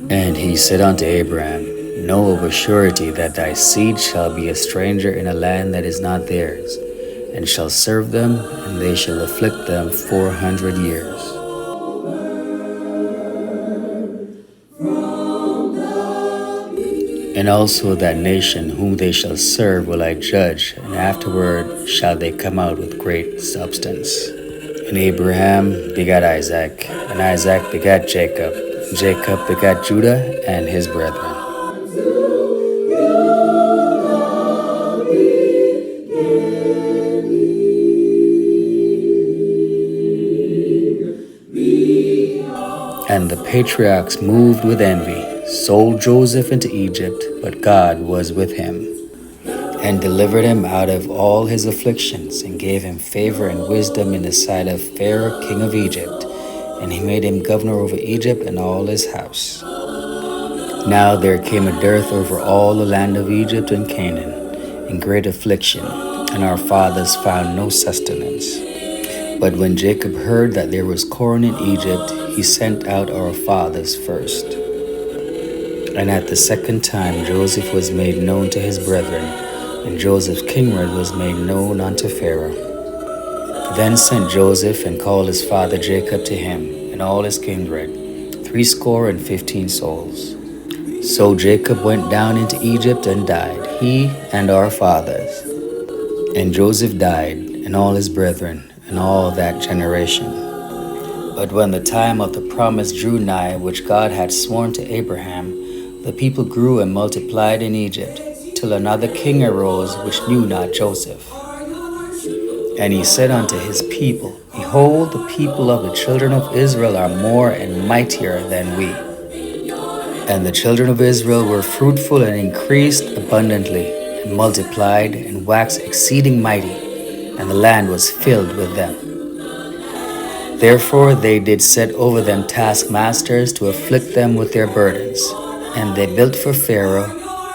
And he said unto Abraham, Know of a surety that thy seed shall be a stranger in a land that is not theirs, and shall serve them, and they shall afflict them 400 years. And also that nation whom they shall serve will I judge, and afterward shall they come out with great substance. And Abraham begat Isaac, and Isaac begat Jacob. Jacob begat Judah and his brethren. And the patriarchs, moved with envy, sold Joseph into Egypt, but God was with him, and delivered him out of all his afflictions, and gave him favor and wisdom in the sight of Pharaoh king of Egypt, and he made him governor over Egypt and all his house. Now there came a dearth over all the land of Egypt and Canaan, and great affliction, and our fathers found no sustenance. But when Jacob heard that there was corn in Egypt, he sent out our fathers first. And at the second time Joseph was made known to his brethren, and Joseph's kindred was made known unto Pharaoh. Then sent Joseph and called his father Jacob to him, and all his kindred, 75 souls. So Jacob went down into Egypt and died, he and our fathers. And Joseph died, and all his brethren, and all that generation. But when the time of the promise drew nigh, which God had sworn to Abraham, the people grew and multiplied in Egypt, till another king arose which knew not Joseph. And he said unto his people, Behold, the people of the children of Israel are more and mightier than we. And the children of Israel were fruitful and increased abundantly, and multiplied and waxed exceeding mighty, and the land was filled with them. Therefore they did set over them taskmasters to afflict them with their burdens. And they built for Pharaoh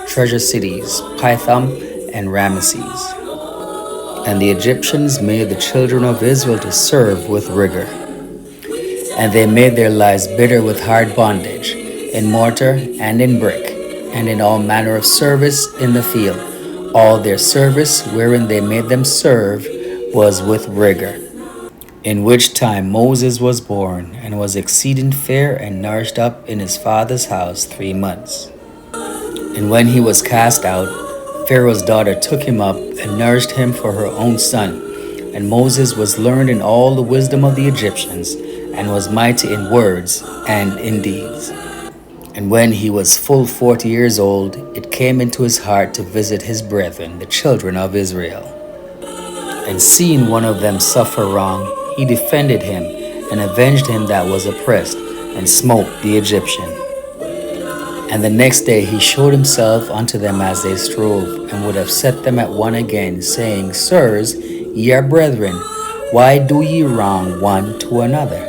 treasure cities, Pithom and Ramesses. And the Egyptians made the children of Israel to serve with rigor. And they made their lives bitter with hard bondage, in mortar and in brick, and in all manner of service in the field. All their service wherein they made them serve was with rigor. In which time Moses was born, and was exceeding fair, and nourished up in his father's house 3 months. And when he was cast out, Pharaoh's daughter took him up, and nourished him for her own son. And Moses was learned in all the wisdom of the Egyptians, and was mighty in words and in deeds. And when he was full 40 years old, it came into his heart to visit his brethren, the children of Israel. And seeing one of them suffer wrong, he defended him, and avenged him that was oppressed, and smote the Egyptian. And the next day he showed himself unto them as they strove, and would have set them at one again, saying, Sirs, ye are brethren, why do ye wrong one to another?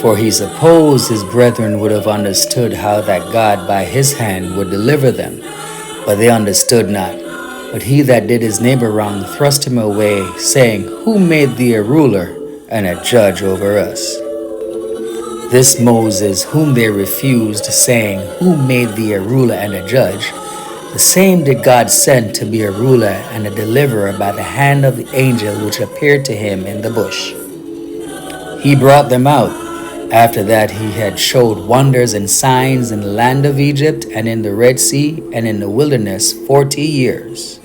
For he supposed his brethren would have understood how that God by his hand would deliver them, but they understood not. But he that did his neighbor wrong thrust him away, saying, Who made thee a ruler and a judge over us? This Moses, whom they refused, saying, Who made thee a ruler and a judge? The same did God send to be a ruler and a deliverer by the hand of the angel which appeared to him in the bush. He brought them out. After that he had showed wonders and signs in the land of Egypt, and in the Red Sea, and in the wilderness 40 years.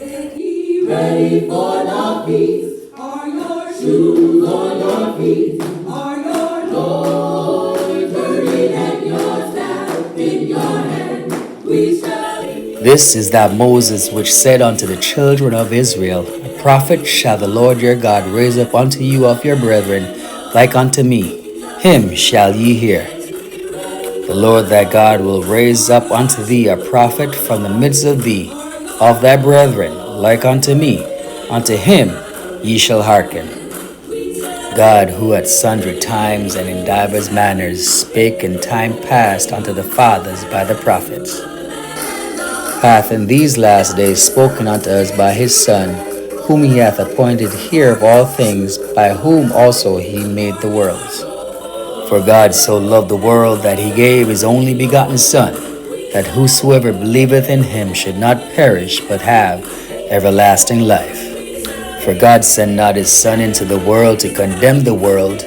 Ready for the feast. Are your shoes on your feet? Are your doors girded and your staff in your hand? We shall. This is that Moses which said unto the children of Israel, A prophet shall the Lord your God raise up unto you of your brethren, like unto me. Him shall ye hear. The Lord thy God will raise up unto thee a prophet from the midst of thee, of thy brethren, like unto me. Unto him ye shall hearken. God, who at sundry times and in divers manners spake in time past unto the fathers by the prophets, hath in these last days spoken unto us by his Son, whom he hath appointed heir of all things, by whom also he made the worlds. For God so loved the world that he gave his only begotten Son, that whosoever believeth in him should not perish but have everlasting life. For God sent not his Son into the world to condemn the world,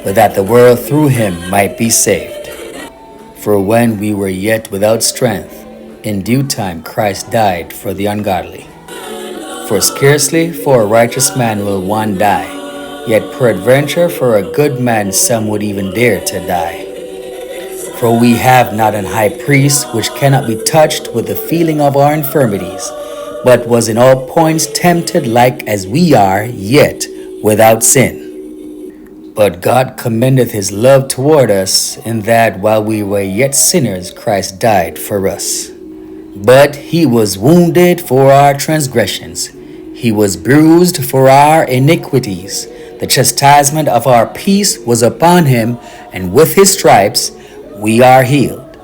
but that the world through him might be saved. For when we were yet without strength, in due time Christ died for the ungodly. For scarcely for a righteous man will one die, yet peradventure for a good man some would even dare to die. For we have not an high priest which cannot be touched with the feeling of our infirmities, but was in all points tempted like as we are, yet without sin. But God commendeth his love toward us, in that while we were yet sinners, Christ died for us. But he was wounded for our transgressions, he was bruised for our iniquities. The chastisement of our peace was upon him, and with his stripes we are healed.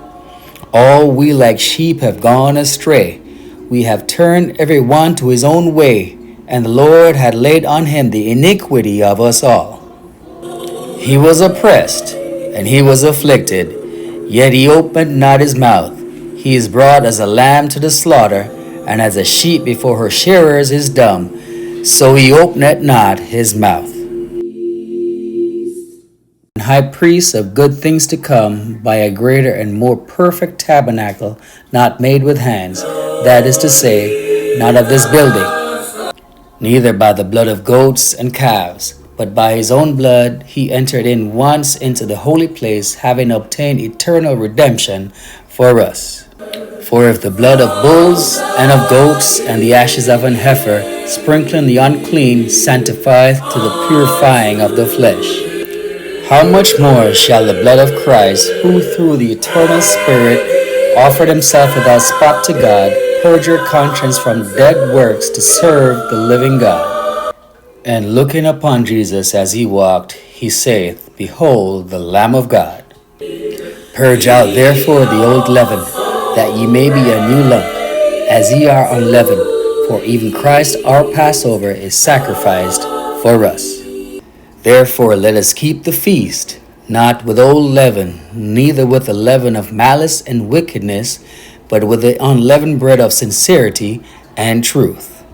All we like sheep have gone astray. We have turned every one to his own way, and the Lord had laid on him the iniquity of us all. He was oppressed, and he was afflicted, yet he opened not his mouth. He is brought as a lamb to the slaughter, and as a sheep before her shearers is dumb, so he openeth not his mouth. High priest of good things to come, by a greater and more perfect tabernacle, not made with hands, that is to say, not of this building, neither by the blood of goats and calves, but by his own blood he entered in once into the holy place, having obtained eternal redemption for us. For if the blood of bulls and of goats and the ashes of an heifer, sprinkling the unclean, sanctifieth to the purifying of the flesh, how much more shall the blood of Christ, who through the eternal Spirit offered himself without spot to God, purge your conscience from dead works to serve the living God? And looking upon Jesus as he walked, he saith, Behold the Lamb of God. Purge out therefore the old leaven, that ye may be a new lump, as ye are unleavened. For even Christ our Passover is sacrificed for us. Therefore let us keep the feast, not with old leaven, neither with the leaven of malice and wickedness, but with the unleavened bread of sincerity and truth.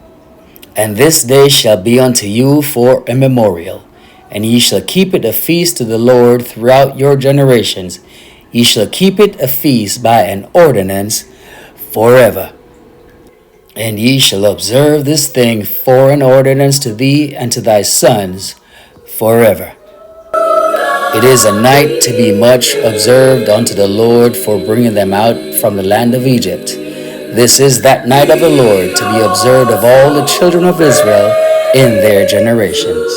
And this day shall be unto you for a memorial, and ye shall keep it a feast to the Lord throughout your generations. Ye shall keep it a feast by an ordinance forever. And ye shall observe this thing for an ordinance to thee and to thy sons forever. It is a night to be much observed unto the Lord for bringing them out from the land of Egypt. This is that night of the Lord to be observed of all the children of Israel in their generations.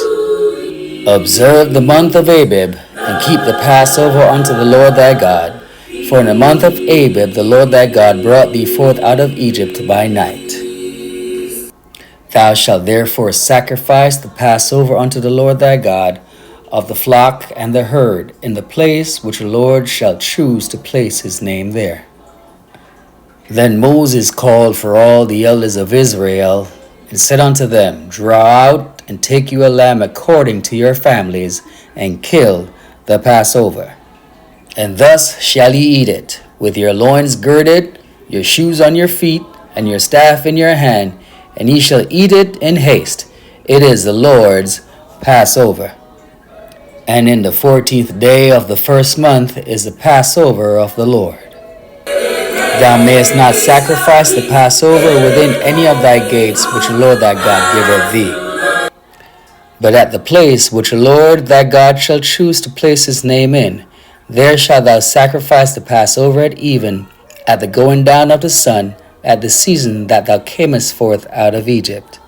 Observe the month of Abib, and keep the Passover unto the Lord thy God. For in the month of Abib the Lord thy God brought thee forth out of Egypt by night. Thou shalt therefore sacrifice the Passover unto the Lord thy God, of the flock and the herd, in the place which the Lord shall choose to place his name there. Then Moses called for all the elders of Israel, and said unto them, Draw out and take you a lamb according to your families, and kill the Passover. And thus shall ye eat it, with your loins girded, your shoes on your feet, and your staff in your hand, and ye shall eat it in haste. It is the Lord's Passover. And in the 14th day of the first month is the Passover of the Lord. Thou mayest not sacrifice the Passover within any of thy gates which the Lord thy God giveth thee, but at the place which the Lord thy God shall choose to place his name in, there shalt thou sacrifice the Passover at even, at the going down of the sun, at the season that thou camest forth out of Egypt.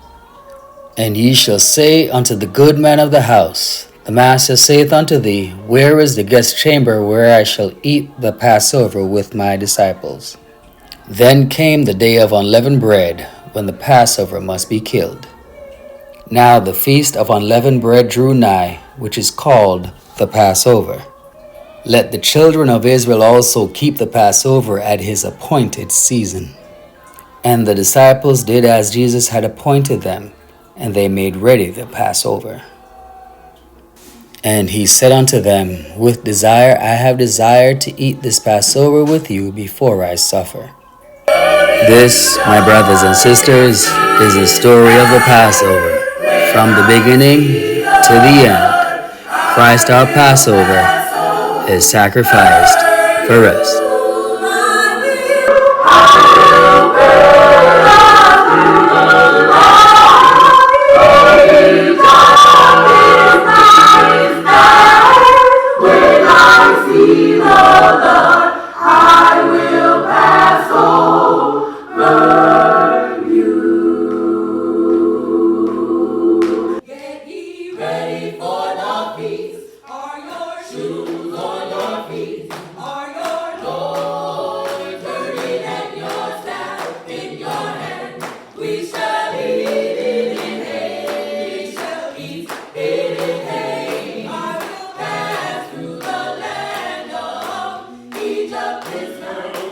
And ye shall say unto the good man of the house, The master saith unto thee, Where is the guest chamber where I shall eat the Passover with my disciples? Then came the day of unleavened bread, when the Passover must be killed. Now the feast of unleavened bread drew nigh, which is called the Passover. Let the children of Israel also keep the Passover at his appointed season. And the disciples did as Jesus had appointed them, and they made ready the Passover. And he said unto them, With desire I have desired to eat this Passover with you before I suffer. This, my brothers and sisters, is the story of the Passover. From the beginning to the end, Christ our Passover is sacrificed for us. Get ye ready for the feast. Are your shoes on your feet? Are your doors dirty and your staff in your hand? We shall eat it in hay. We shall eat it in hay. I will pass through the land of Egypt this night.